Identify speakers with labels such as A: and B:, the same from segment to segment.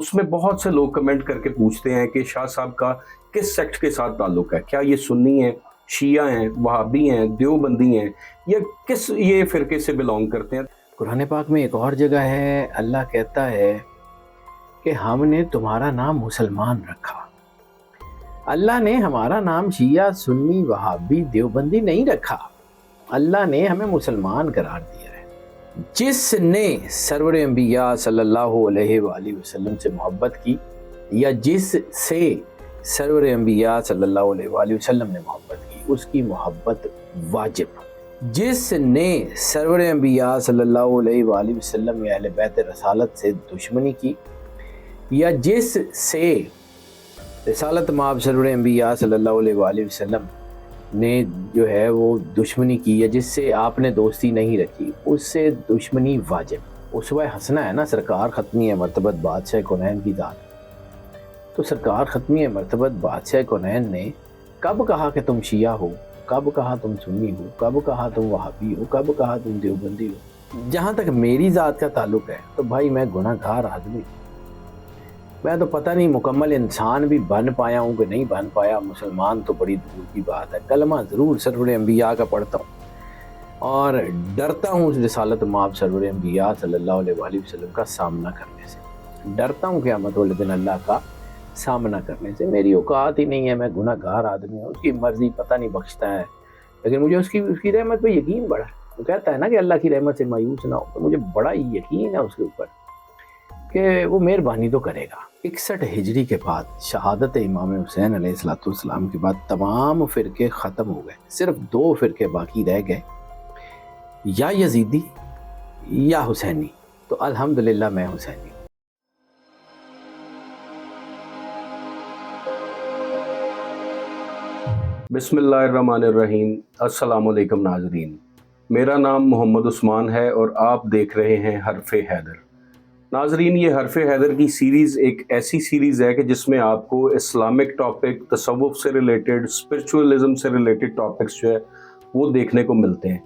A: اس میں بہت سے لوگ کمنٹ کر کے پوچھتے ہیں کہ شاہ صاحب کا کس سیکٹ کے ساتھ تعلق ہے، کیا یہ سنی ہیں، شیعہ ہیں، وہابی ہیں، دیوبندی ہیں، یا کس یہ فرقے سے بلونگ کرتے ہیں۔
B: قرآن پاک میں ایک اور جگہ ہے، اللہ کہتا ہے کہ ہم نے تمہارا نام مسلمان رکھا۔ اللہ نے ہمارا نام شیعہ، سنی، وہابی، دیوبندی نہیں رکھا، اللہ نے ہمیں مسلمان قرار دیا ہے۔ جس نے سرور انبیاء صلی اللہ علیہ وآلہ وسلم سے محبت کی، یا جس سے سرور انبیاء صلی اللہ علیہ وآلہ وسلم نے محبت کی، اس کی محبت واجب۔ جس نے سرور انبیاء صلی اللہ علیہ وآلہ وسلم یا اہل بیت رسالت سے دشمنی کی، یا جس سے رسالت مآب سرور انبیاء صلی اللہ علیہ وآلہ وسلم نے جو ہے وہ دشمنی کی، یا جس سے آپ نے دوستی نہیں رکھی، اس سے دشمنی واجب۔ اسوہ حسنہ ہے نا، سرکار ختمی مرتبت بادشاہ کونین کی ذات۔ تو سرکار ختمی مرتبت بادشاہ کونین نے کب کہا کہ تم شیعہ ہو، کب کہا تم سنی ہو، کب کہا تم وہابی ہو، کب کہا تم دیوبندی ہو؟ جہاں تک میری ذات کا تعلق ہے تو بھائی میں گناہ گار آدمی ہوں۔ میں تو پتہ نہیں مکمل انسان بھی بن پایا ہوں کہ نہیں بن پایا، مسلمان تو بڑی دور کی بات ہے۔ کلمہ ضرور سرور انبیاء کا پڑھتا ہوں اور ڈرتا ہوں اس رسالت مآب سرور انبیاء صلی اللہ علیہ وآلہ وسلم کا سامنا کرنے سے، ڈرتا ہوں قیامت والے دن اللہ کا سامنا کرنے سے۔ میری اوقات ہی نہیں ہے، میں گناہ گار آدمی ہوں، اس کی مرضی پتہ نہیں بخشتا ہے، لیکن مجھے اس کی رحمت پہ یقین بڑا ہے۔ وہ کہتا ہے نا کہ اللہ کی رحمت سے مایوس نہ ہو، تو مجھے بڑا یقین ہے اس کے اوپر کہ وہ مہربانی تو کرے گا۔ 61 ہجری کے بعد شہادت امام حسین علیہ السلام کے بعد تمام فرقے ختم ہو گئے، صرف 2 فرقے باقی رہ گئے، یا یزیدی یا حسینی۔ تو الحمدللہ میں حسینی۔
A: بسم اللہ الرحمن الرحیم۔ السلام علیکم ناظرین، میرا نام محمد عثمان ہے اور آپ دیکھ رہے ہیں حرف حیدر۔ ناظرین، یہ حرف حیدر کی سیریز ایک ایسی سیریز ہے کہ جس میں آپ کو اسلامک ٹاپک، تصوف سے ریلیٹڈ، اسپرچولیزم سے ریلیٹڈ ٹاپکس جو ہے وہ دیکھنے کو ملتے ہیں۔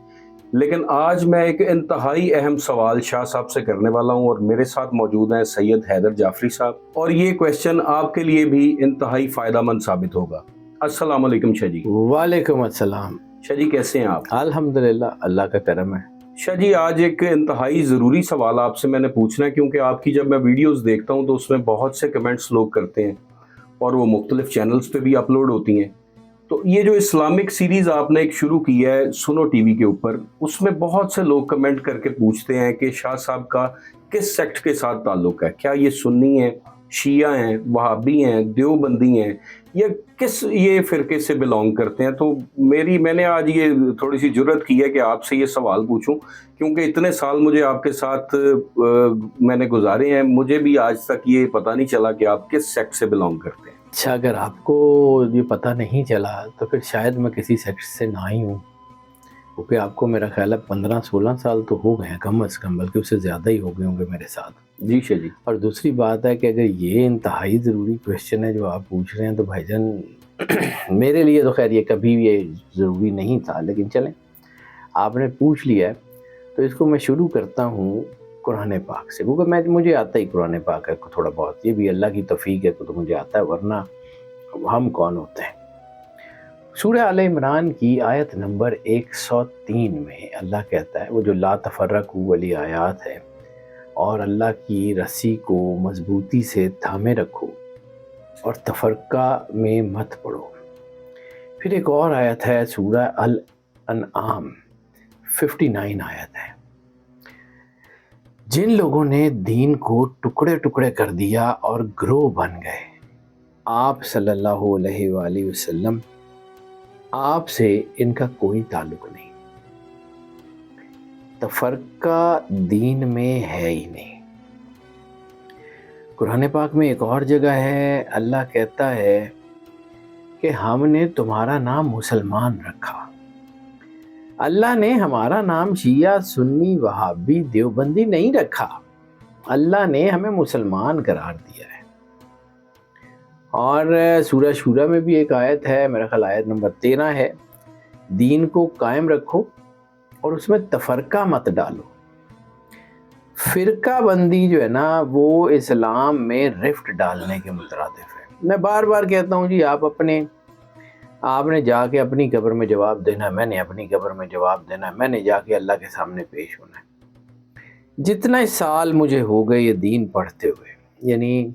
A: لیکن آج میں ایک انتہائی اہم سوال شاہ صاحب سے کرنے والا ہوں، اور میرے ساتھ موجود ہیں سید حیدر جعفری صاحب، اور یہ کویسچن آپ کے لیے بھی انتہائی فائدہ مند ثابت ہوگا۔ السلام علیکم شاہ جی۔
B: وعلیکم السلام۔
A: شاہ جی کیسے ہیں آپ؟
B: الحمدللہ، اللہ کا کرم ہے۔
A: شاہ جی، آج ایک انتہائی ضروری سوال آپ سے میں نے پوچھنا ہے، کیونکہ آپ کی جب میں ویڈیوز دیکھتا ہوں تو اس میں بہت سے کمنٹس لوگ کرتے ہیں اور وہ مختلف چینلز پہ بھی اپلوڈ ہوتی ہیں۔ تو یہ جو اسلامک سیریز آپ نے ایک شروع کی ہے سنو ٹی وی کے اوپر، اس میں بہت سے لوگ کمنٹ کر کے پوچھتے ہیں کہ شاہ صاحب کا کس سیکٹ کے ساتھ تعلق ہے، کیا یہ سنی ہیں، شیعہ ہیں، وہابی ہیں، دیوبندی ہیں، یا کس یہ فرقے سے بلونگ کرتے ہیں۔ تو میں نے آج یہ تھوڑی سی جرت کی ہے کہ آپ سے یہ سوال پوچھوں، کیونکہ اتنے سال مجھے آپ کے ساتھ میں نے گزارے ہیں، مجھے بھی آج تک یہ پتہ نہیں چلا کہ آپ کس سیکٹ سے بلونگ کرتے ہیں۔
B: اچھا، اگر آپ کو یہ پتہ نہیں چلا تو پھر شاید میں کسی سیکٹ سے نہ ہی ہوں، کیونکہ آپ کو میرا خیال ہے 15-16 سال تو ہو گئے ہیں کم از کم، بلکہ اس سے زیادہ ہی ہو گئے ہوں گے میرے ساتھ۔
A: جی شاہ جی۔
B: اور دوسری بات ہے کہ اگر یہ انتہائی ضروری کویسچن ہے جو آپ پوچھ رہے ہیں تو بھائی جان میرے لیے تو خیر یہ کبھی بھی یہ ضروری نہیں تھا، لیکن چلیں آپ نے پوچھ لیا ہے تو اس کو میں شروع کرتا ہوں قرآن پاک سے، کیونکہ مجھے آتا ہی قرآن پاک ہے تھوڑا بہت، یہ بھی اللہ کی توفیق ہے تو مجھے آتا ہے، ورنہ ہم کون ہوتے ہیں۔ سورہ آل عمران کی آیت نمبر 103 میں اللہ کہتا ہے، وہ جو لا تفرقوا والی آیات ہے، اور اللہ کی رسی کو مضبوطی سے تھامے رکھو اور تفرقہ میں مت پڑو۔ پھر ایک اور آیت ہے سورہ الانعام 59 آیت ہے، جن لوگوں نے دین کو ٹکڑے ٹکڑے کر دیا اور گروہ بن گئے، آپ صلی اللہ علیہ وآلہ وسلم آپ سے ان کا کوئی تعلق نہیں، تفرقہ دین میں ہے ہی نہیں۔ قرآن پاک میں ایک اور جگہ ہے، اللہ کہتا ہے کہ ہم نے تمہارا نام مسلمان رکھا۔ اللہ نے ہمارا نام شیعہ، سنی، وہابی، دیوبندی نہیں رکھا، اللہ نے ہمیں مسلمان قرار دیا ہے۔ اور سورہ شورى میں بھی ایک آیت ہے، میرا خیال آیت نمبر 13 ہے، دین کو قائم رکھو اور اس میں تفرقہ مت ڈالو، فرقہ بندی جو ہے نا وہ اسلام میں رفٹ ڈالنے کے مترادف ہے. میں بار بار کہتا ہوں جی آپ نے جا کے اپنی قبر میں جواب دینا ہے، میں نے اپنی قبر میں جواب دینا ہے، میں نے جا کے اللہ کے سامنے پیش ہونا ہے. جتنا سال مجھے ہو گئے یہ دین پڑھتے ہوئے، یعنی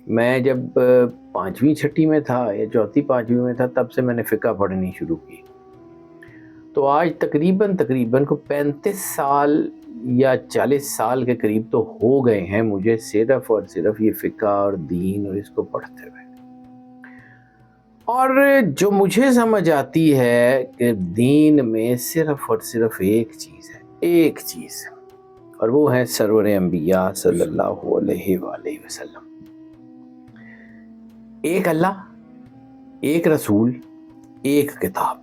B: میں جب 5ویں 6ٹھی میں تھا یا 4تھی 5ویں میں تھا تب سے میں نے فقہ پڑھنی شروع کی، تو آج تقریباً کو 35 سال یا 40 سال کے قریب تو ہو گئے ہیں مجھے صرف اور صرف یہ فقہ اور دین اور اس کو پڑھتے ہوئے. اور جو مجھے سمجھ آتی ہے کہ دین میں صرف اور صرف ایک چیز ہے اور وہ ہے سرور انبیاء صلی اللہ علیہ وآلہ وسلم. ایک اللہ، ایک رسول، ایک کتاب،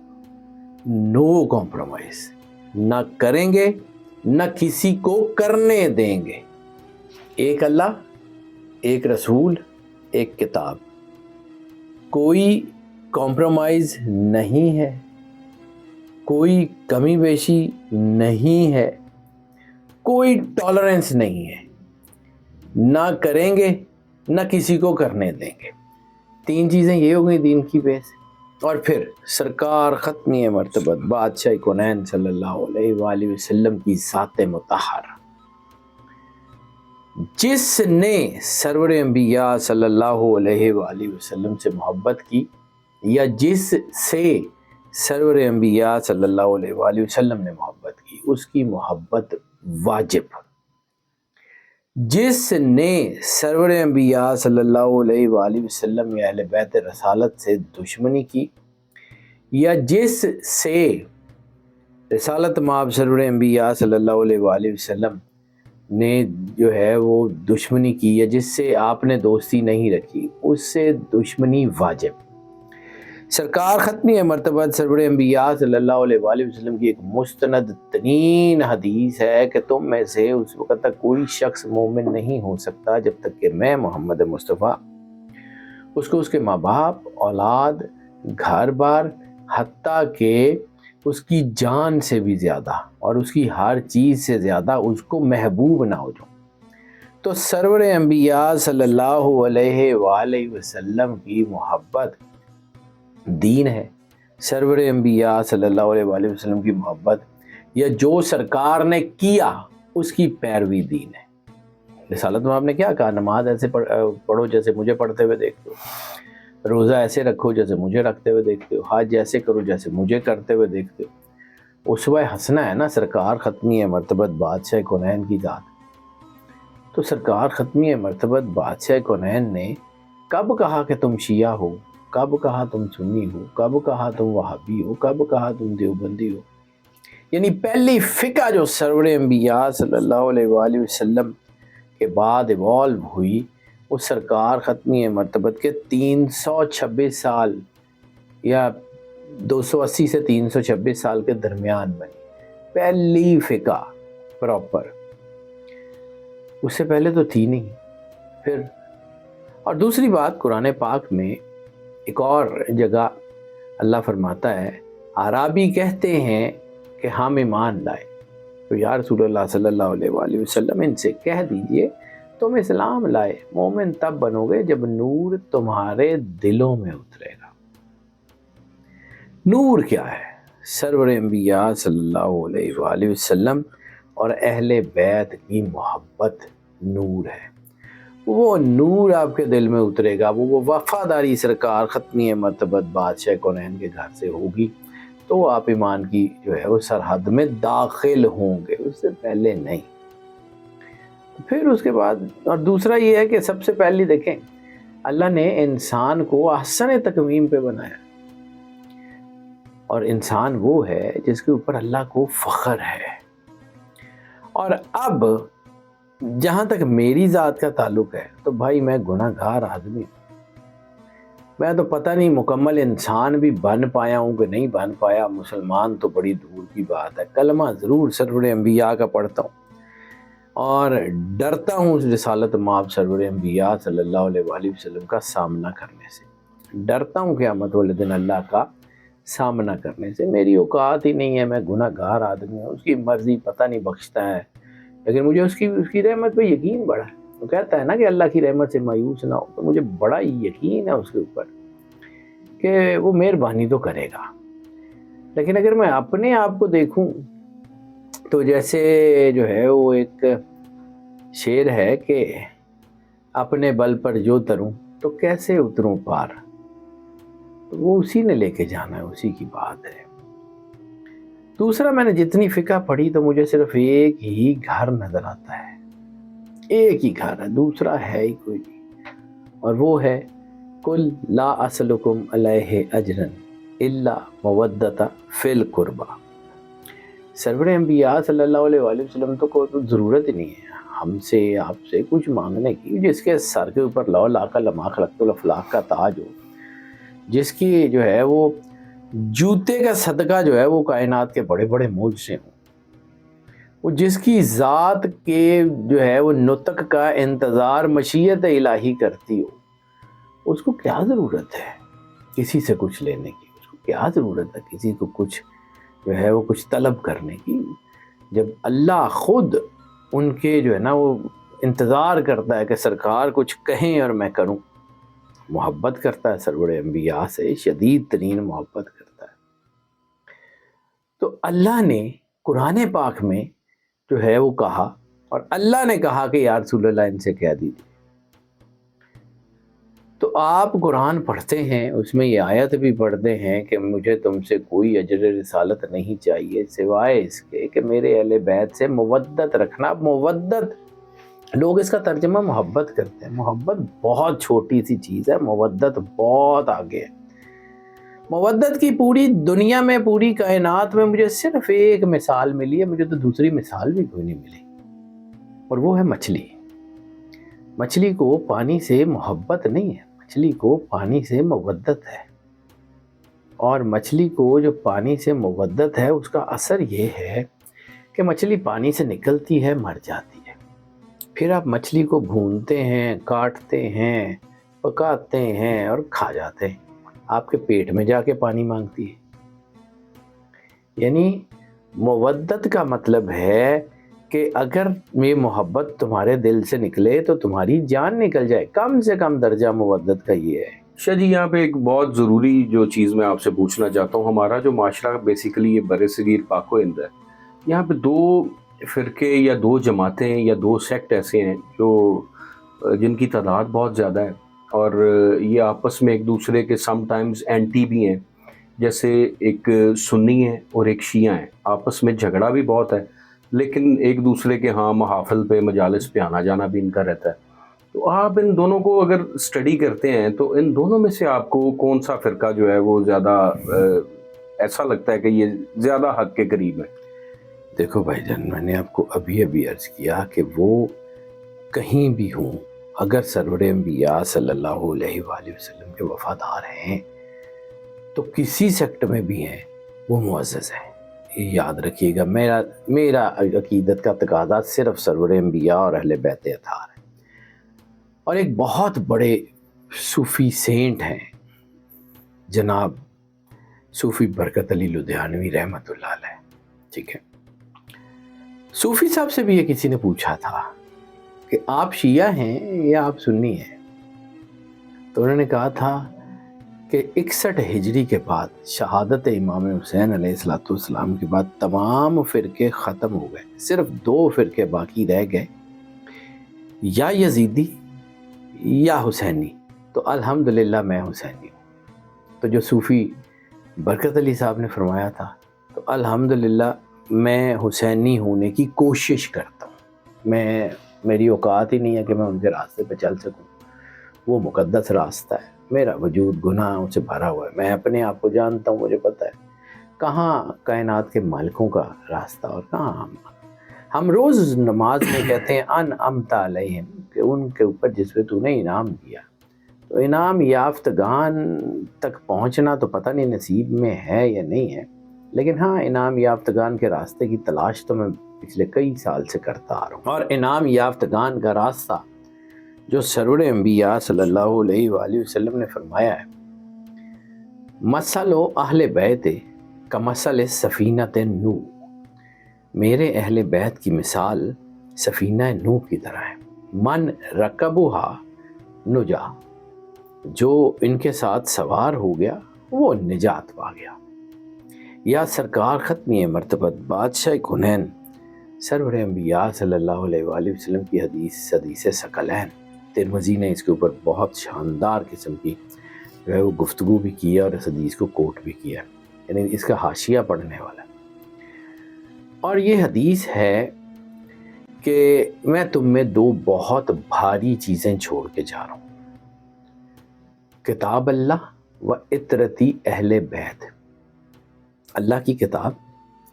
B: نو کمپرومائز، نہ کریں گے نہ کسی کو کرنے دیں گے. ایک اللہ، ایک رسول، ایک کتاب، کوئی کمپرومائز نہیں ہے، کوئی کمی بیشی نہیں ہے، کوئی ٹالرنس نہیں ہے، نہ کریں گے نہ کسی کو کرنے دیں گے. 3 چیزیں یہ ہو گئی دین کی بیس. اور پھر سرکار ختمی مرتبت بادشاہ کونین صلی اللہ علیہ وآلہ وسلم کی ذات مطہرہ، جس نے سرور انبیاء صلی اللہ علیہ وآلہ وسلم سے محبت کی یا جس سے سرور انبیاء صلی اللہ علیہ وآلہ وسلم نے محبت کی، اس کی محبت واجب. جس نے سرور انبیاء صلی اللہ علیہ وآلہ وسلم یا اہل بیت رسالت سے دشمنی کی یا جس سے رسالت مآب سرور انبیاء صلی اللہ علیہ وآلہ وسلم نے جو ہے وہ دشمنی کی یا جس سے آپ نے دوستی نہیں رکھی، اس سے دشمنی واجب. سرکار ختمی مرتبت سرور انبیاء صلی اللہ علیہ وآلہ وسلم کی ایک مستند ترین حدیث ہے کہ تم میں سے اس وقت تک کوئی شخص مومن نہیں ہو سکتا جب تک کہ میں محمد مصطفیٰ اس کو اس کے ماں باپ، اولاد، گھر بار، حتیٰ کہ اس کی جان سے بھی زیادہ اور اس کی ہر چیز سے زیادہ اس کو محبوب نہ ہو جاؤں. تو سرور انبیاء صلی اللہ علیہ وآلہ وسلم کی محبت دین ہے. سرور انبیاء صلی اللہ علیہ وآلہ وسلم کی محبت یا جو سرکار نے کیا اس کی پیروی دین ہے. رسالت میں آپ نے کیا کہا؟ نماز ایسے پڑھو جیسے مجھے پڑھتے ہوئے دیکھتے ہو، روزہ ایسے رکھو جیسے مجھے رکھتے ہوئے دیکھتے ہو، حج ایسے کرو جیسے مجھے کرتے ہوئے دیکھتے ہو. اسوہ حسنہ ہے نا سرکار ختمی مرتبت بادشاہ کونین کی ذات. تو سرکار ختمی مرتبت بادشاہ کونین نے کب کہا کہ تم شیعہ ہو، کب کہا تم سنی ہو، کب کہا تم وہابی ہو، کب کہا تم دیوبندی ہو. یعنی پہلی فقہ جو سرور انبیاء صلی اللہ علیہ وآلہ وسلم کے بعد ایوالو ہوئی وہ سرکار ختمی مرتبت کے 326 سال یا 280 سے 326 سال کے درمیان بنی. پہلی فقہ پراپر، اس سے پہلے تو تھی نہیں. پھر اور دوسری بات، قرآن پاک میں ایک اور جگہ اللہ فرماتا ہے، اعرابی کہتے ہیں کہ ہم ایمان لائے، تو یا رسول اللہ صلی اللہ علیہ وآلہ وسلم ان سے کہہ دیجئے تم اسلام لائے، مومن تب بنو گے جب نور تمہارے دلوں میں اترے گا. نور کیا ہے؟ سرور انبیاء صلی اللہ علیہ وآلہ وسلم اور اہل بیت کی محبت نور ہے. وہ نور آپ کے دل میں اترے گا، وہ وفاداری سرکار ختمی مرتبت بادشاہ کونین کے گھر سے ہوگی تو آپ ایمان کی جو ہے وہ سرحد میں داخل ہوں گے، اس سے پہلے نہیں. پھر اس کے بعد اور دوسرا یہ ہے کہ سب سے پہلے دیکھیں اللہ نے انسان کو احسن تکوین پہ بنایا، اور انسان وہ ہے جس کے اوپر اللہ کو فخر ہے. اور اب جہاں تک میری ذات کا تعلق ہے تو بھائی میں گناہ گار آدمی ہوں. میں تو پتہ نہیں مکمل انسان بھی بن پایا ہوں کہ نہیں بن پایا، مسلمان تو بڑی دور کی بات ہے. کلمہ ضرور سرور انبیاء کا پڑھتا ہوں اور ڈرتا ہوں اس رسالت مآب سرور انبیاء صلی اللہ علیہ وآلہ وسلم کا سامنا کرنے سے. ڈرتا ہوں قیامت والے دن اللہ کا سامنا کرنے سے. میری اوقات ہی نہیں ہے، میں گناہ گار آدمی ہوں. اس کی مرضی پتہ نہیں بخشتا ہے لیکن مجھے اس کی رحمت پہ یقین بڑا ہے. وہ کہتا ہے نا کہ اللہ کی رحمت سے مایوس نہ ہو, تو مجھے بڑا یقین ہے اس کے اوپر کہ وہ مہربانی تو کرے گا. لیکن اگر میں اپنے آپ کو دیکھوں تو جیسے جو ہے وہ ایک شعر ہے کہ اپنے بل پر جو تروں تو کیسے اتروں پار, تو وہ اسی نے لے کے جانا ہے, اسی کی بات ہے. دوسرا, میں نے جتنی فقہ پڑھی تو مجھے صرف ایک ہی گھر نظر آتا ہے, ایک ہی گھر ہے, دوسرا ہے ہی کوئی نہیں, اور وہ ہے کل لا اسلکم علیہ اجرا الا مودۃ فی القربى. سرور انبیاء صلی اللہ علیہ وآلہ وسلم تو ضرورت ہی نہیں ہے ہم سے آپ سے کچھ مانگنے کی. جس کے سر کے اوپر لو لاکھ لما خلقت الافلاق کا تاج ہو, جس کی جو ہے وہ جوتے کا صدقہ جو ہے وہ کائنات کے بڑے بڑے معجزے ہوں, وہ جس کی ذات کے جو ہے وہ نطق کا انتظار مشیت الہی کرتی ہو, اس کو کیا ضرورت ہے کسی سے کچھ لینے کی؟ اس کو کیا ضرورت ہے کسی کو کچھ جو ہے وہ کچھ طلب کرنے کی, جب اللہ خود ان کے جو ہے نا وہ انتظار کرتا ہے کہ سرکار کچھ کہیں اور میں کروں. محبت کرتا ہے سرور انبیاء سے, شدید ترین محبت کرتا ہے. تو اللہ نے قرآن پاک میں جو ہے وہ کہا, اور اللہ نے کہا کہ یا رسول اللہ ان سے کہہ دیجیے. تو آپ قرآن پڑھتے ہیں, اس میں یہ آیت بھی پڑھتے ہیں کہ مجھے تم سے کوئی اجر رسالت نہیں چاہیے سوائے اس کے کہ میرے اہل بیت سے مودت رکھنا. مودت لوگ اس کا ترجمہ محبت کرتے ہیں. محبت بہت چھوٹی سی چیز ہے, مودت بہت آگے ہے. مودت کی پوری دنیا میں, پوری کائنات میں مجھے صرف ایک مثال ملی ہے, مجھے تو دوسری مثال بھی کوئی نہیں ملی, اور وہ ہے مچھلی. مچھلی کو پانی سے محبت نہیں ہے, مچھلی کو پانی سے مودت ہے. اور مچھلی کو جو پانی سے مودت ہے اس کا اثر یہ ہے کہ مچھلی پانی سے نکلتی ہے, مر جاتی ہے. پھر آپ مچھلی کو بھونتے ہیں, کاٹتے ہیں, پکاتے ہیں اور کھا جاتے ہیں, آپ کے پیٹ میں جا کے پانی مانگتی ہے. یعنی مودت کا مطلب ہے کہ اگر یہ محبت تمہارے دل سے نکلے تو تمہاری جان نکل جائے. کم سے کم درجہ مودت کا یہ ہے.
A: شاہ جی, یہاں پہ ایک بہت ضروری جو چیز میں آپ سے پوچھنا چاہتا ہوں, ہمارا جو معاشرہ بیسیکلی یہ بر صغیر پاک و ہند ہے, یہاں پہ دو فرقے یا دو جماعتیں یا دو سیکٹ ایسے ہیں جو جن کی تعداد بہت زیادہ ہے, اور یہ آپس میں ایک دوسرے کے سم ٹائمز اینٹی بھی ہیں. جیسے ایک سنی ہے اور ایک شیعہ ہیں, آپس میں جھگڑا بھی بہت ہے, لیکن ایک دوسرے کے ہاں محافل پہ مجالس پہ آنا جانا بھی ان کا رہتا ہے. تو آپ ان دونوں کو اگر اسٹڈی کرتے ہیں تو ان دونوں میں سے آپ کو کون سا فرقہ جو ہے وہ زیادہ ایسا لگتا ہے کہ یہ زیادہ حق کے قریب ہے؟
B: دیکھو بھائی جان, میں نے آپ کو ابھی عرض کیا کہ وہ کہیں بھی ہوں, اگر سرور انبیاء صلی اللہ علیہ وآلہ وسلم کے وفادار ہیں تو کسی سیکٹ میں بھی ہیں وہ معزز ہیں. یاد رکھیے گا, میرا عقیدت کا تقاضا صرف سرور انبیاء اور اہل بیت اطہار ہے. اور ایک بہت بڑے صوفی سینٹ ہیں جناب صوفی برکت علی لدھیانوی رحمۃ اللہ علیہ, ٹھیک ہے. صوفی صاحب سے بھی یہ کسی نے پوچھا تھا کہ آپ شیعہ ہیں یا آپ سنی ہیں, تو انہوں نے کہا تھا کہ 61 ہجری کے بعد شہادت امام حسین علیہ السلام کے بعد تمام فرقے ختم ہو گئے, صرف 2 فرقے باقی رہ گئے, یا یزیدی یا حسینی. تو الحمدللہ میں حسینی ہوں. تو جو صوفی برکت علی صاحب نے فرمایا تھا, تو الحمدللہ میں حسینی ہونے کی کوشش کرتا ہوں. میری اوقات ہی نہیں ہے کہ میں ان کے راستے پہ چل سکوں. وہ مقدس راستہ ہے, میرا وجود گناہوں سے بھرا ہوا ہے, میں اپنے آپ کو جانتا ہوں, مجھے پتہ ہے کہاں کائنات کے مالکوں کا راستہ اور کہاں ہم روز نماز میں کہتے ہیں انعمت علیہم, کہ ان کے اوپر جس پہ تو نے انعام دیا. تو انعام یافتگان تک پہنچنا تو پتہ نہیں نصیب میں ہے یا نہیں ہے, لیکن ہاں انعام یافتگان کے راستے کی تلاش تو میں پچھلے کئی سال سے کرتا آ رہا ہوں. اور انعام یافتگان کا راستہ جو سرور انبیاء صلی اللہ علیہ وآلہ وسلم نے فرمایا ہے, مثل اہل بیت کمثل سفینۃ نوح, میرے اہل بیت کی مثال سفینہ نوح کی طرح ہے، من رکبہا نجا، جو ان کے ساتھ سوار ہو گیا وہ نجات پا گیا۔ یا سرکار ختمی مرتبت بادشاہ کنین سرور انبیاء صلی اللہ علیہ وآلہ وسلم کی حدیث ثقلین، ترمذی نے اس کے اوپر بہت شاندار قسم کی جو ہے وہ گفتگو بھی کی ہے اور اس حدیث کو کوٹ بھی کیا ہے، یعنی اس کا حاشیہ پڑھنے والا۔ اور یہ حدیث ہے کہ میں تم میں دو بہت بھاری چیزیں چھوڑ کے جا رہا ہوں، کتاب اللہ و عطرتی اہل بیت، اللہ کی کتاب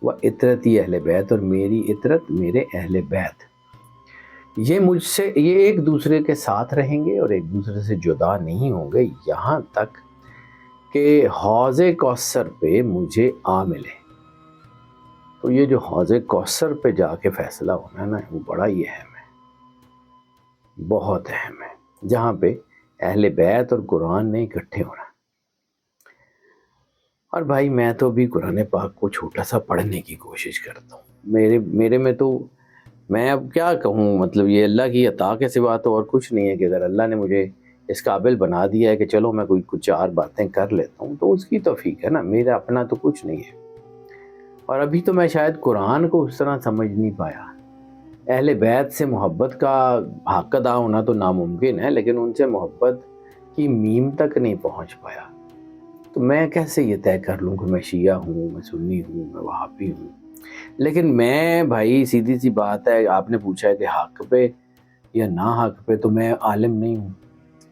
B: و عطرتی اہل بیت، اور میری عطرت میرے اہل بیت، یہ ایک دوسرے کے ساتھ رہیں گے اور ایک دوسرے سے جدا نہیں ہوں گے یہاں تک کہ حوض کوثر پہ مجھے آ ملے۔ تو یہ جو حوض کوثر پہ جا کے فیصلہ ہونا ہے نا، وہ بڑا ہی اہم ہے، بہت اہم ہے، جہاں پہ اہل بیت اور قرآن نے اکٹھے ہونا ہے۔ اور بھائی میں تو بھی قرآن پاک کو چھوٹا سا پڑھنے کی کوشش کرتا ہوں، میرے میں تو میں اب کیا کہوں، مطلب یہ اللہ کی عطا کے سوا تو اور کچھ نہیں ہے کہ اگر اللہ نے مجھے اس قابل بنا دیا ہے کہ چلو میں کچھ چار باتیں کر لیتا ہوں تو اس کی توفیق ہے نا، میرا اپنا تو کچھ نہیں ہے۔ اور ابھی تو میں شاید قرآن کو اس طرح سمجھ نہیں پایا، اہل بیت سے محبت کا حق ادا ہونا تو ناممکن ہے، لیکن ان سے محبت کی میم تک نہیں پہنچ پایا۔ تو میں کیسے یہ طے کر لوں کہ میں شیعہ ہوں، میں سنی ہوں، میں وہابی ہوں؟ لیکن میں بھائی سیدھی سی بات ہے، آپ نے پوچھا ہے کہ حق پہ یا نہ حق پہ، تو میں عالم نہیں ہوں،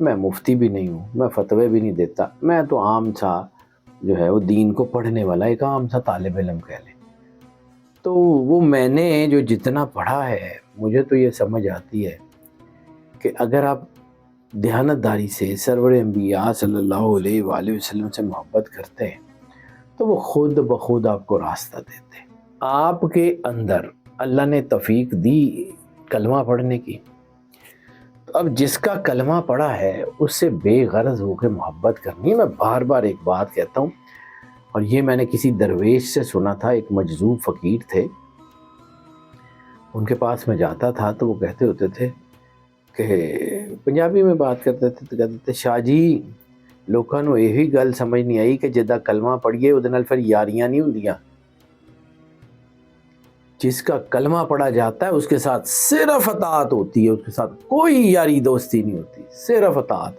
B: میں مفتی بھی نہیں ہوں، میں فتوے بھی نہیں دیتا، میں تو عام سا جو ہے وہ دین کو پڑھنے والا ایک عام سا طالب علم کہہ لیں۔ تو وہ میں نے جو جتنا پڑھا ہے مجھے تو یہ سمجھ آتی ہے کہ اگر آپ دیانتداری سے سرور انبیاء صلی اللہ علیہ وآلہ وسلم سے محبت کرتے ہیں تو وہ خود بخود آپ کو راستہ دیتے ہیں۔ آپ کے اندر اللہ نے توفیق دی کلمہ پڑھنے کی، تو اب جس کا کلمہ پڑھا ہے اس سے بے غرض ہو کے محبت کرنی ہے۔ میں بار بار ایک بات کہتا ہوں، اور یہ میں نے کسی درویش سے سنا تھا، ایک مجذوب فقیر تھے، ان کے پاس میں جاتا تھا تو وہ کہتے ہوتے تھے کہ پنجابی میں بات کرتے تھے تو کہتے تھے، شاہ جی لوکاں نوں یہی گل سمجھ نہیں آئی کہ جدا کلمہ پڑھیے وہ نال پھر یاریاں نہیں ہوندیاں، جس کا کلمہ پڑھا جاتا ہے اس کے ساتھ صرف اطاعت ہوتی ہے، اس کے ساتھ کوئی یاری دوستی نہیں ہوتی، صرف اطاعت،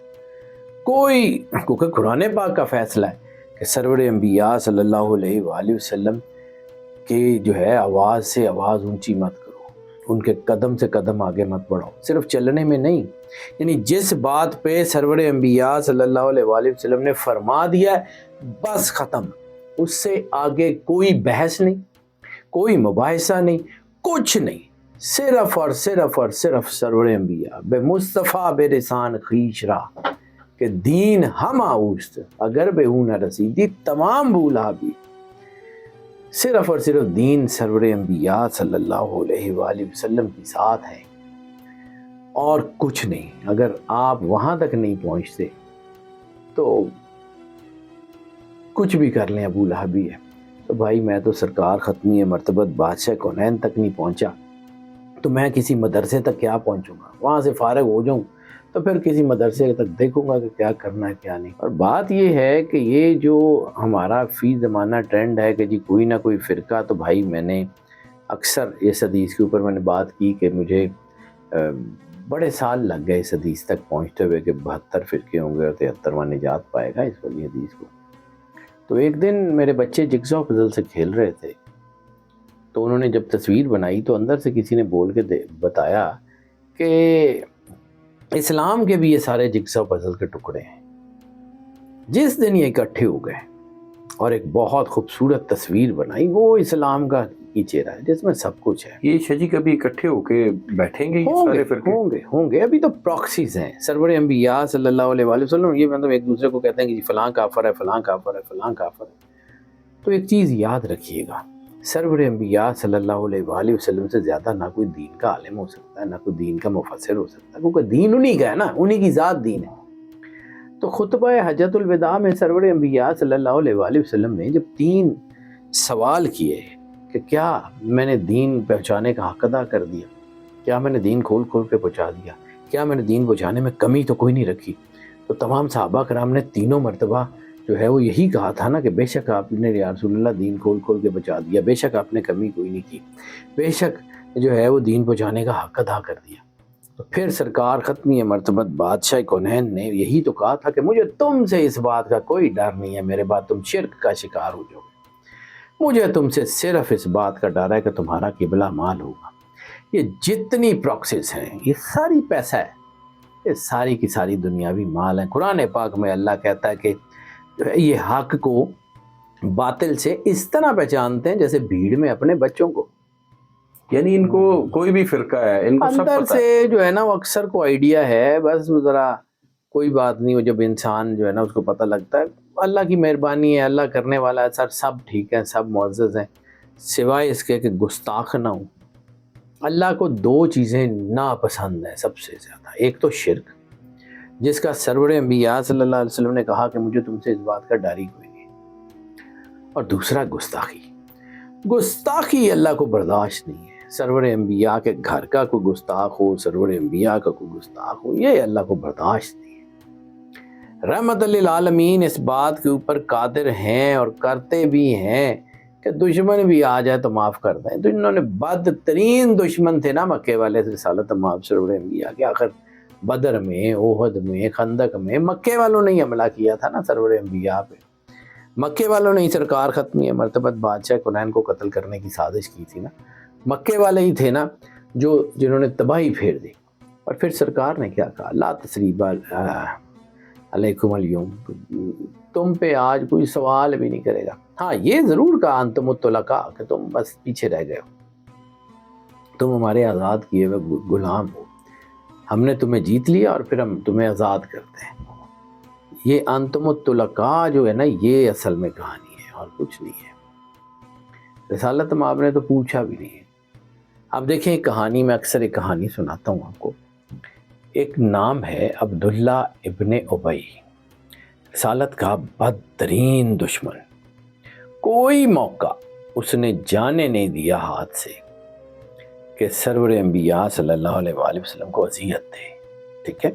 B: کوئی، کیونکہ قرآن پاک کا فیصلہ ہے کہ سرور انبیاء صلی اللہ علیہ وآلہ وسلم کی جو ہے آواز سے آواز اونچی مت کرو، ان کے قدم سے قدم آگے مت بڑھاؤ، صرف چلنے میں نہیں، یعنی جس بات پہ سرور انبیاء صلی اللہ علیہ وآلہ وسلم نے فرما دیا ہے بس ختم، اس سے آگے کوئی بحث نہیں، کوئی مباحثہ نہیں، کچھ نہیں، صرف اور صرف اور صرف سرور انبیاء بے مصطفیٰ بے رسان خیش را کہ دین ہم آؤست اگر بے ہوں نہ رسیدی تمام بھولا بھی، صرف اور صرف دین سرور انبیاء صلی اللہ علیہ وآلہ وسلم کی ساتھ ہے اور کچھ نہیں۔ اگر آپ وہاں تک نہیں پہنچتے تو کچھ بھی کر لیں ابو لہبی ہے۔ تو بھائی میں تو سرکار ختمی مرتبت بادشاہ کونین تک نہیں پہنچا، تو میں کسی مدرسے تک کیا پہنچوں گا؟ وہاں سے فارغ ہو جاؤں تو پھر کسی مدرسے تک دیکھوں گا کہ کیا کرنا ہے کیا نہیں۔ اور بات یہ ہے کہ یہ جو ہمارا فی زمانہ ٹرینڈ ہے کہ جی کوئی نہ کوئی فرقہ، تو بھائی میں نے اکثر اس حدیث کے اوپر میں نے بات کی کہ مجھے بڑے سال لگ گئے اس حدیث تک پہنچتے ہوئے کہ 72 فرقے ہوں گے اور 73واں نجات پائے گا اس والی حدیث کو۔ تو ایک دن میرے بچے جگسا پزل سے کھیل رہے تھے، تو انہوں نے جب تصویر بنائی تو اندر سے کسی نے بول کے بتایا کہ اسلام کے بھی یہ سارے جگسا پزل کے ٹکڑے ہیں۔ جس دن یہ اکٹھے ہو گئے اور ایک بہت خوبصورت تصویر بنائی، وہ اسلام کا حقیقی چہرہ ہے جس میں سب کچھ ہے۔
A: یہ شجی کبھی اکٹھے ہو کے بیٹھیں گے یہ سارے فرقے؟
B: ہوں گے، ابھی تو پراکسیز ہیں۔ سرور انبیاء صلی اللہ علیہ وآلہ وسلم یہ مطلب ایک دوسرے کو کہتے ہیں کہ جی فلاں کافر ہے، فلاں کافر ہے، فلاں کافر ہے۔ تو ایک چیز یاد رکھیے گا، سرور انبیاء صلی اللہ علیہ وآلہ وسلم سے زیادہ نہ کوئی دین کا عالم ہو سکتا ہے، نہ کوئی دین کا مفسر ہو سکتا ہے، کیونکہ دین انہی کا ہے نا، انہی کی ذات دین ہے۔ تو خطبہ حجۃ الوداع میں سرور انبیاء صلی اللہ علیہ وآلہ وسلم نے جب 3 سوال کیے کہ کیا میں نے دین پہنچانے کا حق ادا کر دیا، کیا میں نے دین کھول کھول کے پہنچا دیا؟ کیا میں نے دین پہنچانے میں کمی تو کوئی نہیں رکھی؟ تو تمام صحابہ کرام نے تینوں مرتبہ جو ہے وہ یہی کہا تھا نا کہ بے شک آپ نے یا رسول اللہ دین کھول کھول کے پہنچا دیا، بے شک آپ نے کمی کوئی نہیں کی، بے شک جو ہے وہ دین پہنچانے کا حق ادا کر دیا۔ تو پھر سرکار ختمی مرتبت بادشاہ کونین نے یہی تو کہا تھا کہ مجھے تم سے اس بات کا کوئی ڈر نہیں ہے، میرے بعد تم شرک کا شکار ہو جاؤ گے، مجھے تم سے صرف اس بات کا ڈر ہے کہ تمہارا قبلہ مال ہوگا۔ یہ جتنی پراکسیز ہیں یہ ساری پیسہ ہے، یہ ساری کی ساری دنیاوی مال ہیں۔ قرآن پاک میں اللہ کہتا ہے کہ یہ حق کو باطل سے اس طرح پہچانتے ہیں جیسے بھیڑ میں اپنے بچوں کو۔
A: یعنی ان کو کوئی بھی فرقہ ہے ان کو سب
B: اندر
A: پتہ ہے۔
B: سے جو ہے نا وہ اکثر کو آئیڈیا ہے، بس وہ ذرا کوئی بات نہیں، وہ جب انسان جو ہے نا اس کو پتہ لگتا ہے اللہ کی مہربانی ہے، اللہ کرنے والا ہے، سب ٹھیک ہے، سب معزز ہیں، سوائے اس کے کہ گستاخ نہ ہوں۔ اللہ کو دو چیزیں ناپسند ہیں سب سے زیادہ، ایک تو شرک، جس کا سرور انبیاء صلی اللہ علیہ وسلم نے کہا کہ مجھے تم سے اس بات کا ڈر ہی کوئی نہیں، اور دوسرا گستاخی۔ گستاخی اللہ کو برداشت نہیں ہے۔ سرور انبیاء کے گھر کا کوئی گستاخ ہو، سرور انبیاء کا کوئی گستاخ ہو، یہ اللہ کو برداشت نہیں ہے۔ رحمت للعالمین اس بات کے اوپر قادر ہیں اور کرتے بھی ہیں کہ دشمن بھی آ جائے تو معاف کر دیں۔ تو انہوں نے بدترین دشمن تھے نا مکے والے، رسالت مآب سرور انبیاء کے، آخر بدر میں، احد میں، خندق میں مکے والوں نے ہی حملہ کیا تھا نا سرور انبیاء پہ، مکے والوں نے ہی سرکار ختمی مرتبت بادشاہ کونین کو قتل کرنے کی سازش کی تھی نا، مکے والے ہی تھے نا جنہوں نے تباہی پھیر دی۔ اور پھر سرکار نے کیا کہا؟ لا تثریب علیکم اليوم، تم پہ آج کوئی سوال بھی نہیں کرے گا۔ ہاں یہ ضرور کہا انتم الطلقاء کہ تم بس پیچھے رہ گئے ہو، تم ہمارے آزاد کیے ہوئے غلام ہو، ہم نے تمہیں جیت لیا اور پھر ہم تمہیں آزاد کرتے ہیں۔ یہ انتم الطلقاء جو ہے نا یہ اصل میں کہانی ہے اور کچھ نہیں ہے۔ رسالت مآب نے تو پوچھا بھی نہیں ہے۔ اب دیکھیں ایک کہانی، میں اکثر ایک کہانی سناتا ہوں آپ کو۔ ایک نام ہے عبداللہ ابن ابی، رسالت کا بدترین دشمن، کوئی موقع اس نے جانے نہیں دیا ہاتھ سے کہ سرور انبیاء صلی اللہ علیہ وآلہ وسلم کو اذیت دے، ٹھیک ہے،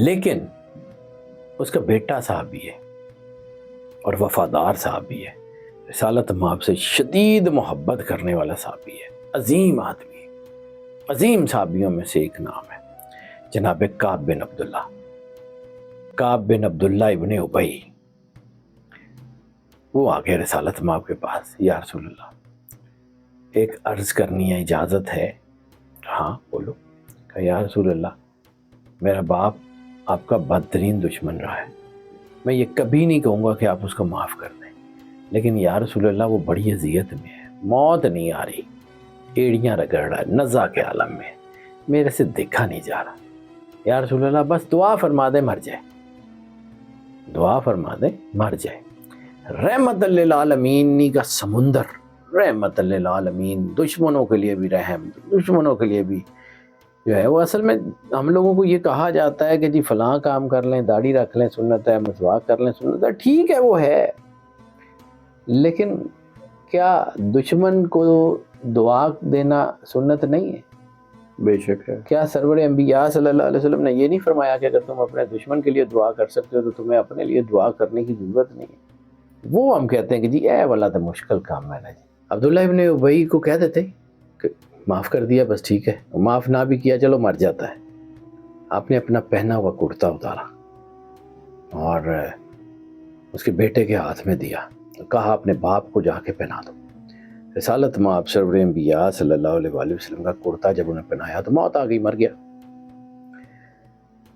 B: لیکن اس کا بیٹا صحابی ہے اور وفادار صحابی ہے، رسالت مآب سے شدید محبت کرنے والا صحابی ہے، عظیم آدمی، عظیم صحابیوں میں سے ایک نام ہے جناب کعب بن عبداللہ، کعب بن عبداللہ ابن ابی۔ وہ آگے رسالت مآب کے پاس، یا رسول اللہ ایک عرض کرنی ہے، اجازت ہے؟ ہاں بولو۔ کہا یا رسول اللہ میرا باپ آپ کا بدترین دشمن رہا ہے، میں یہ کبھی نہیں کہوں گا کہ آپ اس کو معاف کر دیں، لیکن یا رسول اللہ وہ بڑی اذیت میں ہے، موت نہیں آ رہی، ایڑیاں رگڑ رہا ہے، نزع کے عالم میں، میرے سے دیکھا نہیں جا رہا، یا رسول اللہ بس دعا فرما دے مر جائے، دعا فرما دے مر جائے۔ رحمت للعالمین کا سمندر، رحمت للعالمین، دشمنوں کے لیے بھی رحم، دشمنوں کے لیے بھی جو ہے وہ اصل میں ہم لوگوں کو یہ کہا جاتا ہے کہ جی فلاں کام کر لیں، داڑھی رکھ لیں سنت ہے، مسواک کر لیں سنت ہے، ٹھیک ہے وہ ہے، لیکن کیا دشمن کو دعا دینا سنت نہیں ہے؟
A: بے شک ہے۔
B: کیا سرور انبیاء صلی اللہ علیہ وسلم نے یہ نہیں فرمایا کہ اگر تم اپنے دشمن کے لیے دعا کر سکتے ہو تو تمہیں اپنے لیے دعا کرنے کی ضرورت نہیں ہے؟ وہ ہم کہتے ہیں کہ جی اے والا تو مشکل کام ہے نا جی۔ عبداللہ ابن ابی کو کہہ دیتے کہ معاف کر دیا بس ٹھیک ہے، معاف نہ بھی کیا چلو مر جاتا ہے۔ آپ نے اپنا پہنا ہوا کرتا اتارا اور اس کے بیٹے کے ہاتھ میں دیا، کہا اپنے باپ کو جا کے پہنا دو۔ رسالت مآب سرور انبیاء صلی اللہ علیہ وآلہ وسلم کا کرتا جب انہیں پہنایا تو موت آ گئی، مر گیا۔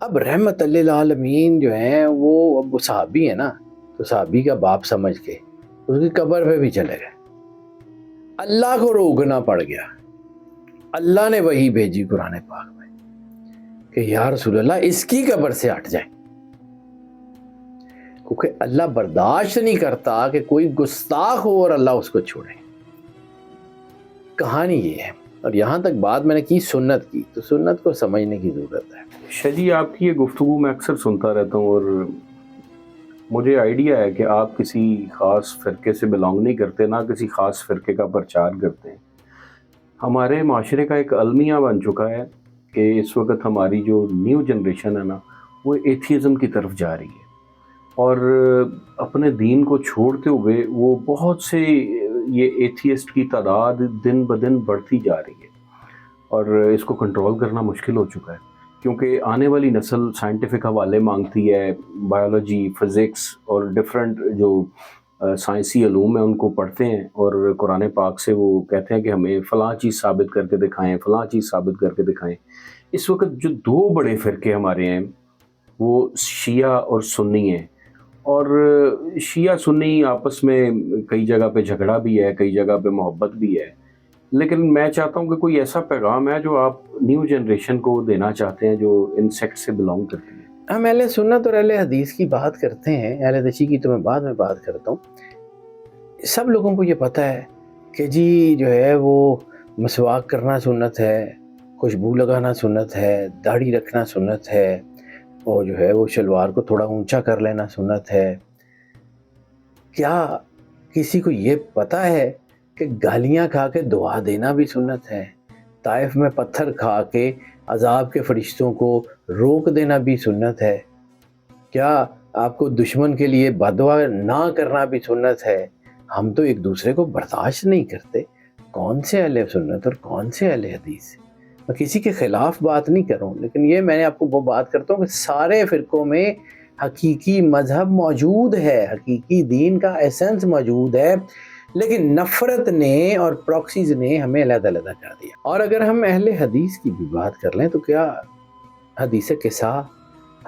B: اب رحمت للعالمین جو ہیں وہ اب صحابی ہیں نا، تو صحابی کا باپ سمجھ کے اس کی قبر پہ بھی چلے گئے، اللہ کو روکنا پڑ گیا۔ اللہ نے وہی بھیجی قرآن پاک میں کہ یا رسول اللہ اس کی قبر سے ہٹ جائیں، کیونکہ اللہ برداشت نہیں کرتا کہ کوئی گستاخ ہو اور اللہ اس کو چھوڑے۔ کہانی یہ ہے، اور یہاں تک بات میں نے کی سنت کی، تو سنت کو سمجھنے کی ضرورت ہے۔
A: شاہ جی آپ کی یہ گفتگو میں اکثر سنتا رہتا ہوں اور مجھے آئیڈیا ہے کہ آپ کسی خاص فرقے سے بلانگ نہیں کرتے، نہ کسی خاص فرقے کا پرچار کرتے ہیں، ہمارے معاشرے کا ایک المیہ بن چکا ہے کہ اس وقت ہماری جو نیو جنریشن ہے نا وہ ایتھیزم کی طرف جا رہی ہے، اور اپنے دین کو چھوڑتے ہوئے وہ بہت سے یہ ایتھیسٹ کی تعداد دن بدن بڑھتی جا رہی ہے، اور اس کو کنٹرول کرنا مشکل ہو چکا ہے کیونکہ آنے والی نسل سائنٹیفک حوالے مانگتی ہے، بایولوجی، فزکس اور ڈفرینٹ جو سائنسی علوم ہیں ان کو پڑھتے ہیں، اور قرآن پاک سے وہ کہتے ہیں کہ ہمیں فلاں چیز ثابت کر کے دکھائیں، فلاں چیز ثابت کر کے دکھائیں۔ اس وقت جو دو بڑے فرقے ہمارے ہیں وہ شیعہ اور سنی ہیں، اور شیعہ سنی آپس میں کئی جگہ پہ جھگڑا بھی ہے، کئی جگہ پہ محبت بھی ہے، لیکن میں چاہتا ہوں کہ کوئی ایسا پیغام ہے جو آپ نیو جنریشن کو دینا چاہتے ہیں جو ان سیکٹ سے بلانگ کرتی ہے۔
B: ہم اہل سنت اور اہل حدیث کی بات کرتے ہیں، اہل تشیع کی تو میں بعد میں بات کرتا ہوں۔ سب لوگوں کو یہ پتہ ہے کہ جی جو ہے وہ مسواک کرنا سنت ہے، خوشبو لگانا سنت ہے، داڑھی رکھنا سنت ہے، اور جو ہے وہ شلوار کو تھوڑا اونچا کر لینا سنت ہے۔ کیا کسی کو یہ پتہ ہے کہ گالیاں کھا کے دعا دینا بھی سنت ہے؟ طائف میں پتھر کھا کے عذاب کے فرشتوں کو روک دینا بھی سنت ہے؟ کیا آپ کو دشمن کے لیے بددعا نہ کرنا بھی سنت ہے؟ ہم تو ایک دوسرے کو برداشت نہیں کرتے، کون سے اہل سنت اور کون سے اہل حدیث؟ میں کسی کے خلاف بات نہیں کروں، لیکن یہ میں نے آپ کو وہ بات کرتا ہوں کہ سارے فرقوں میں حقیقی مذہب موجود ہے، حقیقی دین کا ایسنس موجود ہے، لیکن نفرت نے اور پراکسیز نے ہمیں علیحدہ علیحدہ کر دیا۔ اور اگر ہم اہل حدیث کی بھی بات کر لیں تو کیا حدیث قصا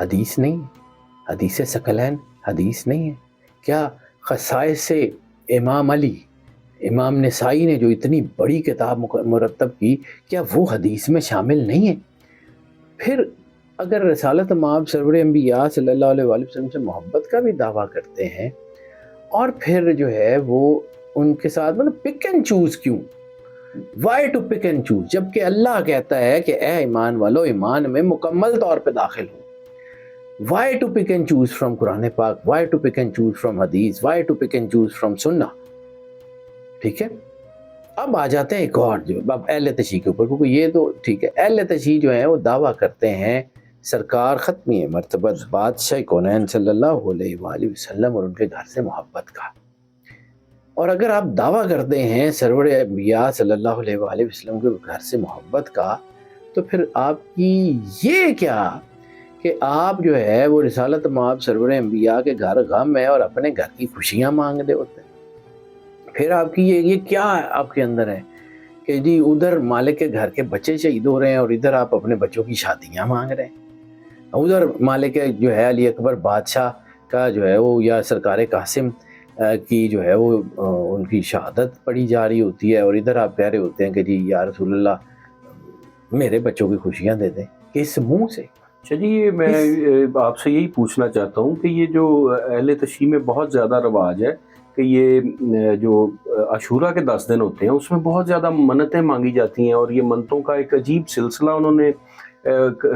B: حدیث نہیں ہے؟ حدیث ثقلین حدیث نہیں ہے؟ کیا خصائص امام علی، امام نسائی نے جو اتنی بڑی کتاب مرتب کی، کیا وہ حدیث میں شامل نہیں ہے؟ پھر اگر رسالت مآب سرور انبیاء صلی اللہ علیہ وآلہ وسلم سے محبت کا بھی دعویٰ کرتے ہیں، اور پھر جو ہے وہ ان کے ساتھ مطلب پک اینڈ چوز کیوں؟ Why to pick and choose? جبکہ اللہ کہتا ہے کہ اے ایمان والو ایمان میں مکمل طور پہ داخل ہو۔ Why to pick and choose from Quran Pak? Why to pick and choose from Hadith? Why to pick and choose from Sunnah? ٹھیک ہے، اب آ جاتے ہیں ایک اور جو اب اہل تشیع کے اوپر، کیونکہ یہ تو ٹھیک ہے، اہل تشیع جو ہیں وہ دعویٰ کرتے ہیں سرکار ختمی مرتبہ بادشاہ کونین صلی اللہ علیہ وآلہ وسلم اور ان کے گھر سے محبت کا۔ اور اگر آپ دعویٰ کرتے ہیں سرور انبیاء صلی اللہ علیہ وآلہ وسلم کے گھر سے محبت کا، تو پھر آپ کی یہ کیا کہ آپ جو ہے وہ رسالت مآب سرور انبیاء کے گھر غم ہے اور اپنے گھر کی خوشیاں مانگ رہے ہوتے ہیں؟ پھر آپ کی یہ کیا آپ کے اندر ہے کہ جی ادھر مالک کے گھر کے بچے شہید ہو رہے ہیں اور ادھر آپ اپنے بچوں کی شادیاں مانگ رہے ہیں، ادھر مالک جو ہے علی اکبر بادشاہ کا جو ہے وہ یا سرکار قاسم کی جو ہے وہ ان کی شہادت پڑھی جا رہی ہوتی ہے، اور ادھر آپ کہہ رہے ہوتے ہیں کہ جی یا رسول اللہ میرے بچوں کی خوشیاں دے دیں۔ کس منہ سے؟
A: اچھا جی، یہ میں آپ سے یہی پوچھنا چاہتا ہوں کہ یہ جو اہل تشیع میں بہت زیادہ رواج ہے کہ یہ جو عاشورہ کے 10 دن ہوتے ہیں اس میں بہت زیادہ منتیں مانگی جاتی ہیں، اور یہ منتوں کا ایک عجیب سلسلہ انہوں نے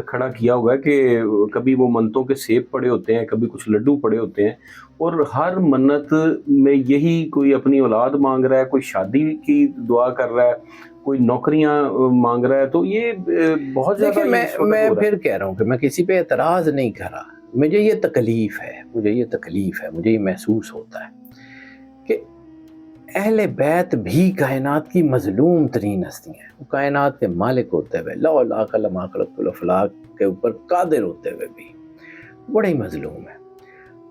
A: کھڑا کیا ہوا ہے کہ کبھی وہ منتوں کے سیب پڑے ہوتے ہیں، کبھی کچھ لڈو پڑے ہوتے ہیں، اور ہر منت میں یہی کوئی اپنی اولاد مانگ رہا ہے، کوئی شادی کی دعا کر رہا ہے، کوئی نوکریاں مانگ رہا ہے۔ تو یہ بہت زیادہ
B: دیکھیں میں پھر کہہ رہا ہوں کہ میں کسی پہ اعتراض نہیں کر رہا، مجھے یہ تکلیف ہے، مجھے یہ محسوس ہوتا ہے کہ اہل بیت بھی کائنات کی مظلوم ترین ہستی ہیں، وہ کائنات کے مالک ہوتے ہوئے لا لاک لما خلقت الافلاق کے اوپر قادر ہوتے ہوئے بھی بڑے ہی مظلوم ہیں۔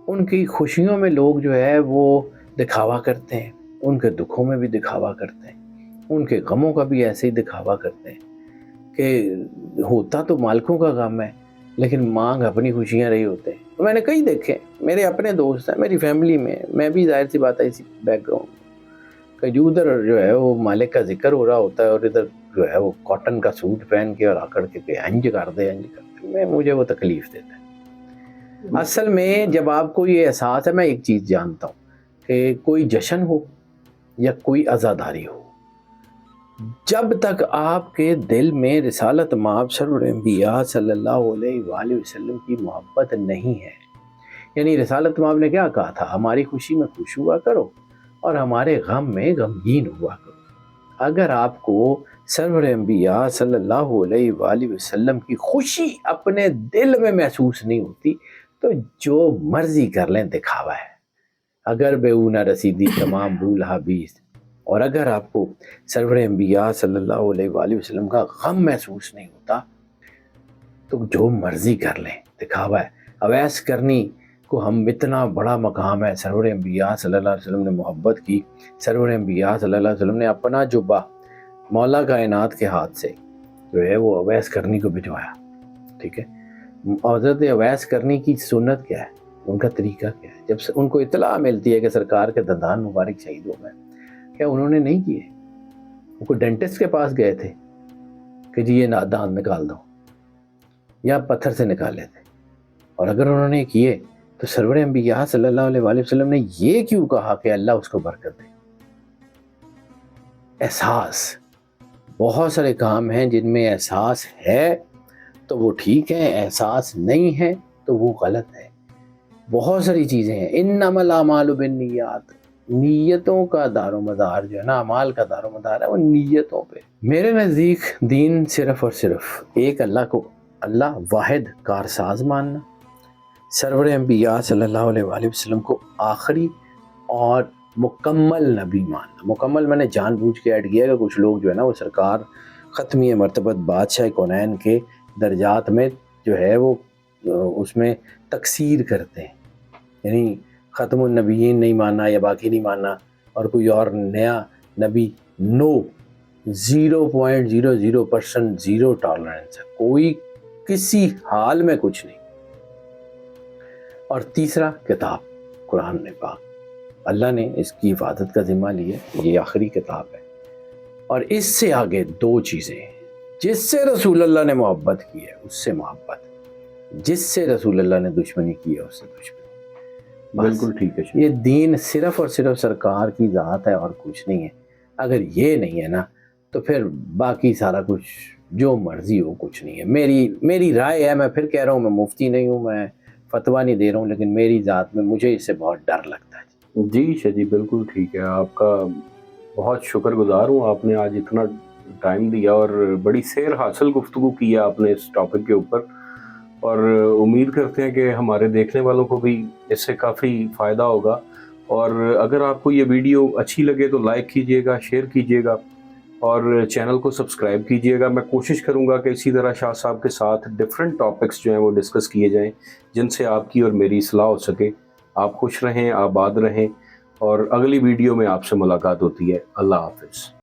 B: ان کی خوشیوں میں لوگ جو ہے وہ دکھاوا کرتے ہیں، ان کے دکھوں میں بھی دکھاوا کرتے ہیں، ان کے غموں کا بھی ایسے ہی دکھاوا کرتے ہیں کہ ہوتا تو مالکوں کا غم ہے لیکن مانگ اپنی خوشیاں رہی ہوتے ہیں۔ میں نے کئی دیکھے، میرے اپنے دوست ہیں، میری فیملی میں بھی ظاہر سی بات ہے اسی بیک گراؤنڈ کہ جو ادھر جو ہے وہ مالک کا ذکر ہو رہا ہوتا ہے اور ادھر جو ہے وہ کاٹن کا سوٹ پہن کے اور آکڑ کے انج کر دے مجھے وہ تکلیف دیتا ہے۔ اصل میں جب آپ کو یہ احساس ہے، میں ایک چیز جانتا ہوں کہ کوئی جشن ہو یا کوئی عزاداری ہو، جب تک آپ کے دل میں رسالت مآب سرور انبیاء صلی اللہ علیہ وآلہ وسلم کی محبت نہیں ہے، یعنی رسالت مآب نے کیا کہا تھا، ہماری خوشی میں خوش ہوا کرو اور ہمارے غم میں غمگین ہوا کرو۔ اگر آپ کو سرور انبیاء صلی اللہ علیہ وآلہ وسلم کی خوشی اپنے دل میں محسوس نہیں ہوتی تو جو مرضی کر لیں دکھاوا ہے. اگر بے او نہ رسیدی تمام بھول حبیث، اور اگر آپ کو سرور انبیاء صلی اللہ علیہ وآلہ وسلم کا غم محسوس نہیں ہوتا تو جو مرضی کر لیں دکھاوا ہے. اویس کرنی کو ہم اتنا بڑا مقام ہے، سرور انبیاء صلی اللہ علیہ وسلم نے محبت کی. سرور انبیاء صلی اللہ علیہ وسلم نے اپنا جبہ مولا کائنات کے ہاتھ سے جو ہے وہ اویس کرنی کو بھجوایا. ٹھیک ہے، حضرت اویس کرنی کی سنت کیا ہے، ان کا طریقہ کیا ہے؟ جب ان کو اطلاع ملتی ہے کہ سرکار کے دندان مبارک شہید ہو گئے، کیا انہوں نے نہیں کیے؟ وہ کوئی ڈینٹسٹ کے پاس گئے تھے کہ جی یہ دانت نکال دو، یا پتھر سے نکالے تھے؟ اور اگر انہوں نے کیے تو سرور انبیاء صلی اللہ علیہ وآلہ وسلم نے یہ کیوں کہا کہ اللہ اس کو برکت دے؟ احساس. بہت سارے کام ہیں جن میں احساس ہے تو وہ ٹھیک ہے، احساس نہیں ہے تو وہ غلط ہے. بہت ساری چیزیں ہیں. انما الاعمال بالنیات، نیتوں کا دار و مدار جو ہے نا، اعمال کا دار و مدار ہے وہ نیتوں پہ. میرے نزدیک دین صرف اور صرف ایک اللہ کو اللہ واحد کارساز ماننا، سرور انبیاء صلی اللہ علیہ وآلہ وسلم کو آخری اور مکمل نبی ماننا. مکمل میں نے جان بوجھ کے ایڈ کیا کہ کچھ لوگ جو ہے نا وہ سرکار ختمی مرتبت بادشاہ کونین کے درجات میں جو ہے وہ اس میں تقصیر کرتے ہیں، یعنی ختم النبیین نہیں ماننا یا باقی نہیں ماننا، اور کوئی اور نیا نبی نو 0.00% زیرو ٹالرنس ہے، کوئی کسی حال میں کچھ نہیں. اور تیسرا کتاب قرآن پاک، اللہ نے اس کی حفاظت کا ذمہ لیا، یہ آخری کتاب ہے. اور اس سے آگے دو چیزیں ہیں، جس سے رسول اللہ نے محبت کی ہے اس سے محبت، جس سے رسول اللہ نے دشمنی کی ہے اس سے دشمنی.
A: بالکل ٹھیک ہے.
B: یہ دین صرف اور صرف سرکار کی ذات ہے اور کچھ نہیں ہے. اگر یہ نہیں ہے نا تو پھر باقی سارا کچھ جو مرضی ہو کچھ نہیں ہے. میری رائے ہے، میں پھر کہہ رہا ہوں، میں مفتی نہیں ہوں، میں فتویٰ نہیں دے رہا ہوں، لیکن میری ذات میں مجھے اس سے بہت ڈر لگتا ہے.
A: جی شاہ جی بالکل ٹھیک ہے. آپ کا بہت شکر گزار ہوں، آپ نے آج اتنا ٹائم دیا اور بڑی سیر حاصل گفتگو کی ہے آپ نے اس ٹاپک کے اوپر، اور امید کرتے ہیں کہ ہمارے دیکھنے والوں کو بھی اس سے کافی فائدہ ہوگا. اور اگر آپ کو یہ ویڈیو اچھی لگے تو لائک کیجیے گا، شیئر کیجیے گا اور چینل کو سبسکرائب کیجیے گا. میں کوشش کروں گا کہ اسی طرح شاہ صاحب کے ساتھ ڈیفرنٹ ٹاپکس جو ہیں وہ ڈسکس کیے جائیں جن سے آپ کی اور میری اصلاح ہو سکے. آپ خوش رہیں، آباد رہیں، اور اگلی ویڈیو میں آپ سے ملاقات ہوتی ہے. اللہ حافظ.